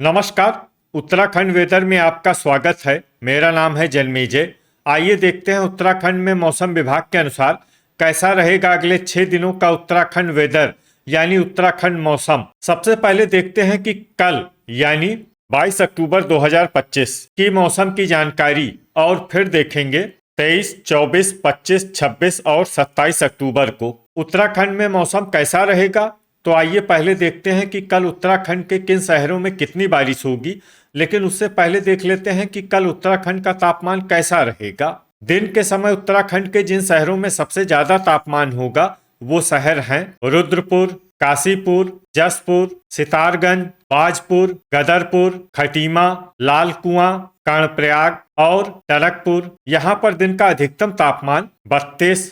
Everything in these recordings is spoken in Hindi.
नमस्कार। उत्तराखंड वेदर में आपका स्वागत है। मेरा नाम है जन्मेजय। आइए देखते हैं उत्तराखंड में मौसम विभाग के अनुसार कैसा रहेगा अगले 6 दिनों का उत्तराखंड वेदर यानी उत्तराखंड मौसम। सबसे पहले देखते हैं कि कल यानी 22 अक्टूबर 2025 की मौसम की जानकारी और फिर देखेंगे 23, 24, 25, 26 और 27 अक्टूबर को उत्तराखंड में मौसम कैसा रहेगा। तो आइए पहले देखते हैं कि कल उत्तराखंड के किन शहरों में कितनी बारिश होगी। लेकिन उससे पहले देख लेते हैं कि कल उत्तराखंड का तापमान कैसा रहेगा। दिन के समय उत्तराखंड के जिन शहरों में सबसे ज्यादा तापमान होगा वो शहर हैं रुद्रपुर, काशीपुर, जसपुर, सितारगंज, बाजपुर, गदरपुर, खटीमा, लाल कुआं, कर्णप्रयाग और टनकपुर। यहाँ पर दिन का अधिकतम तापमान 32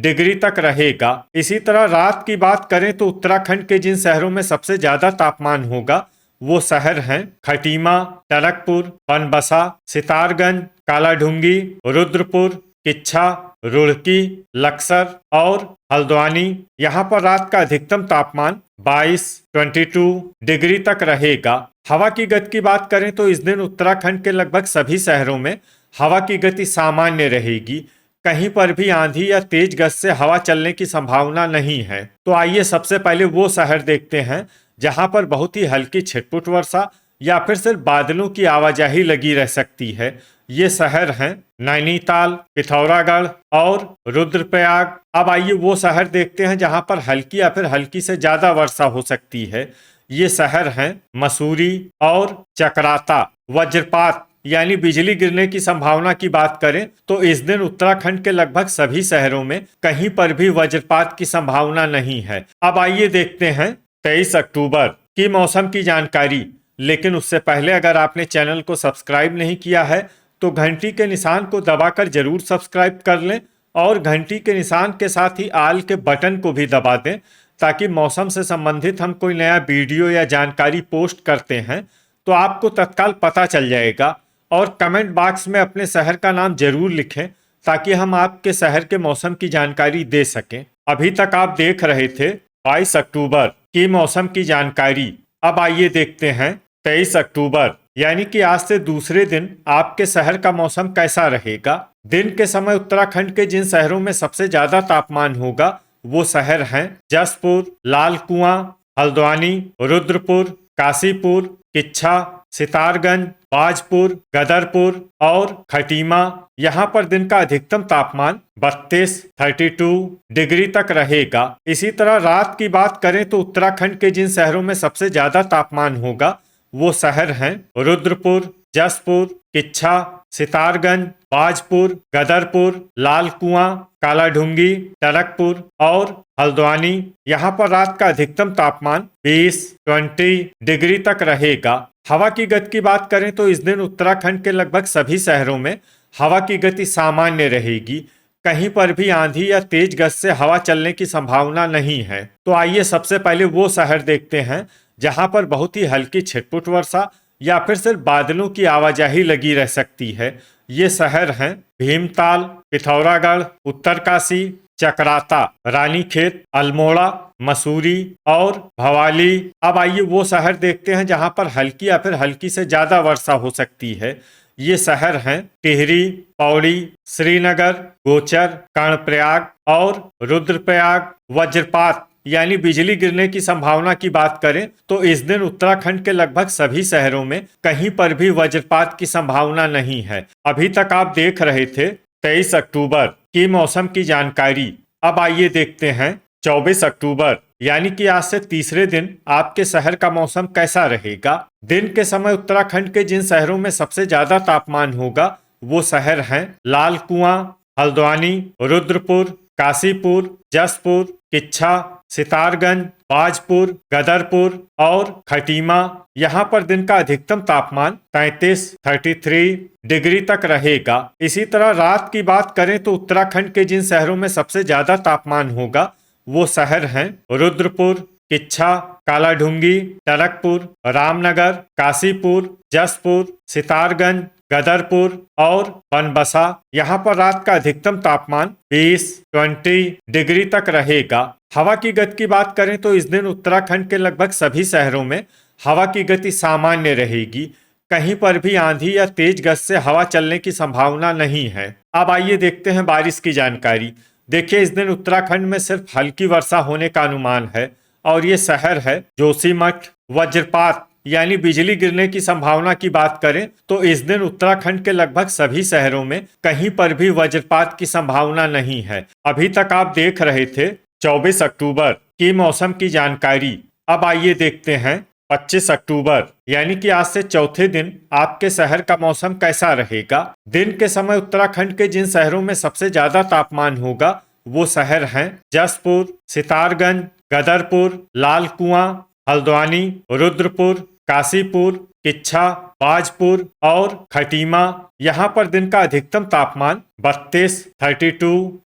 डिग्री तक रहेगा। इसी तरह रात की बात करें तो उत्तराखंड के जिन शहरों में सबसे ज्यादा तापमान होगा वो शहर हैं खटीमा, टनकपुर, बनबसा, सितारगंज, कालाढूंगी, रुद्रपुर, किच्छा, रुड़की, लक्सर और हल्द्वानी। यहाँ पर रात का अधिकतम तापमान 22 डिग्री तक रहेगा। हवा की गति की बात करें तो इस दिन उत्तराखंड के लगभग सभी शहरों में हवा की गति सामान्य रहेगी। कहीं पर भी आंधी या तेज गति से हवा चलने की संभावना नहीं है। तो आइए सबसे पहले वो शहर देखते हैं जहां पर बहुत ही हल्की छिटपुट वर्षा या फिर सिर्फ बादलों की आवाजाही लगी रह सकती है। ये शहर हैं नैनीताल, पिथौरागढ़ और रुद्रप्रयाग। अब आइए वो शहर देखते हैं जहां पर हल्की या फिर हल्की से ज्यादा वर्षा हो सकती है। ये शहर हैं मसूरी और चकराता। वज्रपात यानी बिजली गिरने की संभावना की बात करें तो इस दिन उत्तराखंड के लगभग सभी शहरों में कहीं पर भी वज्रपात की संभावना नहीं है। अब आइए देखते हैं 23 अक्टूबर की मौसम की जानकारी। लेकिन उससे पहले अगर आपने चैनल को सब्सक्राइब नहीं किया है तो घंटी के निशान को दबाकर जरूर सब्सक्राइब कर लें और घंटी के निशान के साथ ही आल के बटन को भी दबा दें ताकि मौसम से संबंधित हम कोई नया वीडियो या जानकारी पोस्ट करते हैं तो आपको तत्काल पता चल जाएगा। और कमेंट बॉक्स में अपने शहर का नाम जरूर लिखें ताकि हम आपके शहर के मौसम की जानकारी दे सकें। अभी तक आप देख रहे थे 22 अक्टूबर की मौसम की जानकारी। अब आइए देखते हैं 23 अक्टूबर यानी कि आज से दूसरे दिन आपके शहर का मौसम कैसा रहेगा। दिन के समय उत्तराखंड के जिन शहरों में सबसे ज्यादा तापमान होगा वो शहर हैं जसपुर, लाल कुआं, हल्द्वानी, रुद्रपुर, काशीपुर, किच्छा, सितारगंज, बाजपुर, गदरपुर और खटीमा। यहाँ पर दिन का अधिकतम तापमान 32 डिग्री तक रहेगा। इसी तरह रात की बात करें तो उत्तराखंड के जिन शहरों में सबसे ज्यादा तापमान होगा वो शहर हैं रुद्रपुर, जसपुर, किच्छा, सितारगंज, बाजपुर, गदरपुर, लाल कुआं, कालाढूंगी, टनकपुर और हल्द्वानी। यहाँ पर रात का अधिकतम तापमान 20 डिग्री तक रहेगा। हवा की गति की बात करें तो इस दिन उत्तराखंड के लगभग सभी शहरों में हवा की गति सामान्य रहेगी। कहीं पर भी आंधी या तेज गति से हवा चलने की संभावना नहीं है। तो आइए सबसे पहले वो शहर देखते हैं जहां पर बहुत ही हल्की छिटपुट वर्षा या फिर सिर्फ बादलों की आवाजाही लगी रह सकती है। ये शहर हैं भीमताल, पिथौरागढ़, उत्तरकाशी, चकराता, रानीखेत, अल्मोड़ा, मसूरी और भवाली। अब आइए वो शहर देखते हैं जहां पर हल्की या फिर हल्की से ज्यादा वर्षा हो सकती है। ये शहर हैं टिहरी, पौड़ी, श्रीनगर, गोचर, कर्णप्रयाग और रुद्रप्रयाग। वज्रपात यानी बिजली गिरने की संभावना की बात करें तो इस दिन उत्तराखंड के लगभग सभी शहरों में कहीं पर भी वज्रपात की संभावना नहीं है। अभी तक आप देख रहे थे 23 अक्टूबर की मौसम की जानकारी। अब आइए देखते हैं 24 अक्टूबर यानी कि आज से तीसरे दिन आपके शहर का मौसम कैसा रहेगा। दिन के समय उत्तराखंड के जिन शहरों में सबसे ज्यादा तापमान होगा वो शहर हैं लाल कुआं, हल्द्वानी, रुद्रपुर, काशीपुर, जसपुर, किच्छा, सितारगंज, बाजपुर, गदरपुर और खटीमा। यहाँ पर दिन का अधिकतम तापमान 33 डिग्री तक रहेगा। इसी तरह रात की बात करें तो उत्तराखंड के जिन शहरों में सबसे ज्यादा तापमान होगा वो शहर हैं रुद्रपुर, किच्छा, कालाढूंगी, टनकपुर, रामनगर, काशीपुर, जसपुर, सितारगंज, गदरपुर और बनबसा। यहाँ पर रात का अधिकतम तापमान 20 डिग्री तक रहेगा। हवा की गति की बात करें तो इस दिन उत्तराखंड के लगभग सभी शहरों में हवा की गति सामान्य रहेगी। कहीं पर भी आंधी या तेज गति से हवा चलने की संभावना नहीं है। अब आइए देखते हैं बारिश की जानकारी। देखिए, इस दिन उत्तराखंड में सिर्फ हल्की वर्षा होने का अनुमान है और ये शहर है जोशीमठ। वज्रपात यानी बिजली गिरने की संभावना की बात करें तो इस दिन उत्तराखंड के लगभग सभी शहरों में कहीं पर भी वज्रपात की संभावना नहीं है। अभी तक आप देख रहे थे 24 अक्टूबर की मौसम की जानकारी। अब आइए देखते हैं 25 अक्टूबर यानी कि आज से चौथे दिन आपके शहर का मौसम कैसा रहेगा। दिन के समय उत्तराखंड के जिन शहरों में सबसे ज्यादा तापमान होगा वो शहर हैं जसपुर, सितारगंज, गदरपुर, लाल कुआं, हल्द्वानी, रुद्रपुर, काशीपुर, किच्छा, बाजपुर और खटीमा। यहाँ पर दिन का अधिकतम तापमान 32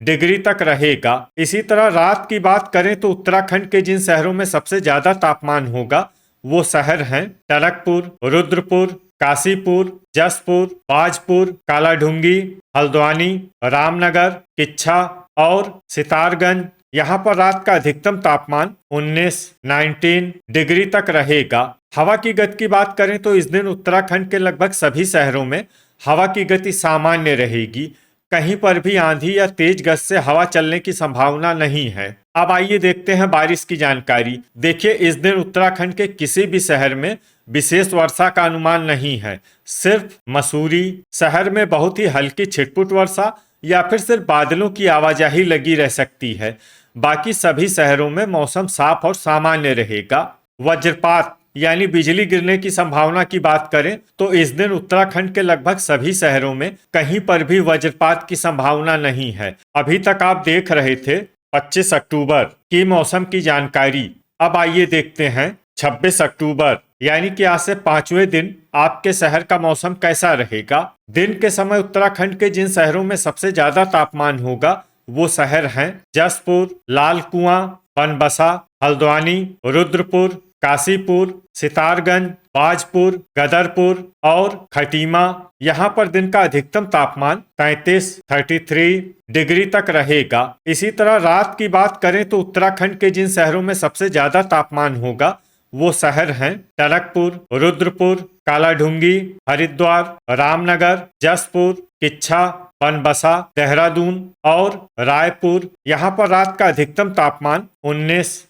डिग्री तक रहेगा। इसी तरह रात की बात करें तो उत्तराखंड के जिन शहरों में सबसे ज्यादा तापमान होगा वो शहर हैं टनकपुर, रुद्रपुर, काशीपुर, जसपुर, बाजपुर, कालाढूंगी, हल्द्वानी, रामनगर, किच्छा और सितारगंज। यहाँ पर रात का अधिकतम तापमान 19 डिग्री तक रहेगा। हवा की गति की बात करें तो इस दिन उत्तराखंड के लगभग सभी शहरों में हवा की गति सामान्य रहेगी। कहीं पर भी आंधी या तेज गति से हवा चलने की संभावना नहीं है। अब आइए देखते हैं बारिश की जानकारी। देखिए, इस दिन उत्तराखंड के किसी भी शहर में विशेष वर्षा का अनुमान नहीं है। सिर्फ मसूरी शहर में बहुत ही हल्की छिटपुट वर्षा या फिर सिर्फ बादलों की आवाजाही लगी रह सकती है। बाकी सभी शहरों में मौसम साफ और सामान्य रहेगा। वज्रपात यानी बिजली गिरने की संभावना की बात करें तो इस दिन उत्तराखंड के लगभग सभी शहरों में कहीं पर भी वज्रपात की संभावना नहीं है। अभी तक आप देख रहे थे 25 अक्टूबर की मौसम की जानकारी। अब आइए देखते हैं 26 अक्टूबर यानी कि आज से 5वें दिन आपके शहर का मौसम कैसा रहेगा। दिन के समय उत्तराखंड के जिन शहरों में सबसे ज्यादा तापमान होगा वो शहर हैं जसपुर, लाल कुआं, बनबसा, हल्द्वानी, रुद्रपुर, काशीपुर, सितारगंज, बाजपुर, गदरपुर और खटीमा। यहाँ पर दिन का अधिकतम तापमान 33 डिग्री तक रहेगा। इसी तरह रात की बात करें तो उत्तराखंड के जिन शहरों में सबसे ज्यादा तापमान होगा वो शहर हैं टनकपुर, रुद्रपुर, कालाढूंगी, हरिद्वार, रामनगर, जसपुर, किच्छा, बनबसा, देहरादून और रायपुर। यहाँ पर रात का अधिकतम तापमान 19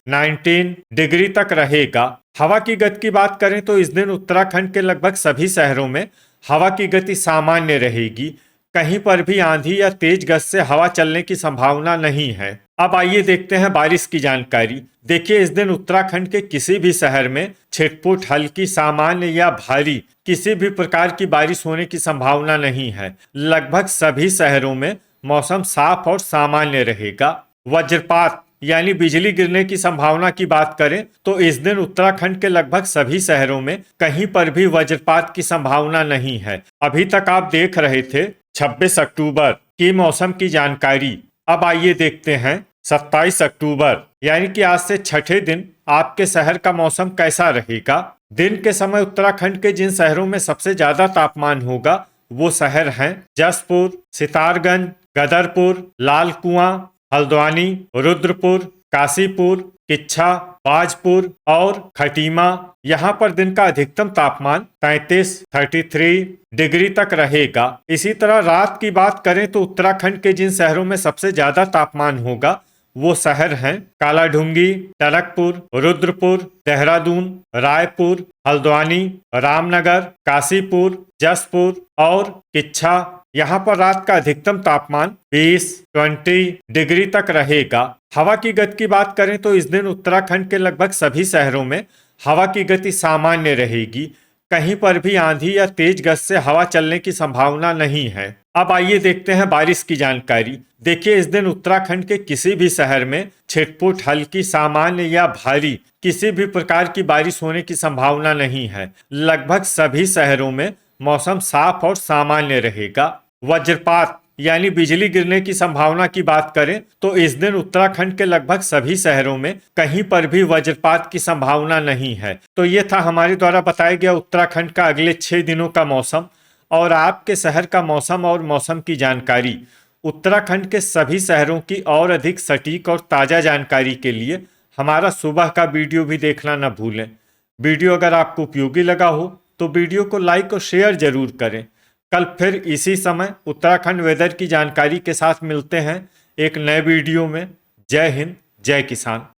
डिग्री तक रहेगा। हवा की गति की बात करें तो इस दिन उत्तराखंड के लगभग सभी शहरों में हवा की गति सामान्य रहेगी। कहीं पर भी आंधी या तेज गति से हवा चलने की संभावना नहीं है। अब आइए देखते हैं बारिश की जानकारी। देखिए, इस दिन उत्तराखंड के किसी भी शहर में छिटपुट, हल्की, सामान्य या भारी किसी भी प्रकार की बारिश होने की संभावना नहीं है। लगभग सभी शहरों में मौसम साफ और सामान्य रहेगा। वज्रपात यानी बिजली गिरने की संभावना की बात करें तो इस दिन उत्तराखंड के लगभग सभी शहरों में कहीं पर भी वज्रपात की संभावना नहीं है। अभी तक आप देख रहे थे 26 अक्टूबर की मौसम की जानकारी। अब आइए देखते हैं 27 अक्टूबर यानी कि आज से छठे दिन आपके शहर का मौसम कैसा रहेगा। दिन के समय उत्तराखंड के जिन शहरों में सबसे ज्यादा तापमान होगा वो शहर हैं जसपुर, सितारगंज, गदरपुर, लाल कुआं, हल्द्वानी, रुद्रपुर, काशीपुर, किच्छा, बाजपुर और खटीमा। यहाँ पर दिन का अधिकतम तापमान 33 डिग्री तक रहेगा। इसी तरह रात की बात करें तो उत्तराखंड के जिन शहरों में सबसे ज्यादा तापमान होगा वो शहर हैं कालाढूंगी, टनकपुर, रुद्रपुर, देहरादून, रायपुर, हल्द्वानी, रामनगर, काशीपुर, जसपुर और किच्छा। यहाँ पर रात का अधिकतम तापमान 20 डिग्री तक रहेगा। हवा की गति की बात करें तो इस दिन उत्तराखंड के लगभग सभी शहरों में हवा की गति सामान्य रहेगी। कहीं पर भी आंधी या तेज गति से हवा चलने की संभावना नहीं है। अब आइए देखते हैं बारिश की जानकारी। देखिए, इस दिन उत्तराखंड के किसी भी शहर में छिटपुट, हल्की, सामान्य या भारी किसी भी प्रकार की बारिश होने की संभावना नहीं है। लगभग सभी शहरों में मौसम साफ और सामान्य रहेगा। वज्रपात यानी बिजली गिरने की संभावना की बात करें तो इस दिन उत्तराखंड के लगभग सभी शहरों में कहीं पर भी वज्रपात की संभावना नहीं है। तो ये था हमारे द्वारा बताया गया उत्तराखंड का अगले 6 दिनों का मौसम और आपके शहर का मौसम और मौसम की जानकारी। उत्तराखंड के सभी शहरों की और अधिक सटीक और ताज़ा जानकारी के लिए हमारा सुबह का वीडियो भी देखना न भूलें। वीडियो अगर आपको उपयोगी लगा हो तो वीडियो को लाइक और शेयर जरूर करें। कल फिर इसी समय उत्तराखंड वेदर की जानकारी के साथ मिलते हैं एक नए वीडियो में। जय हिंद, जय किसान।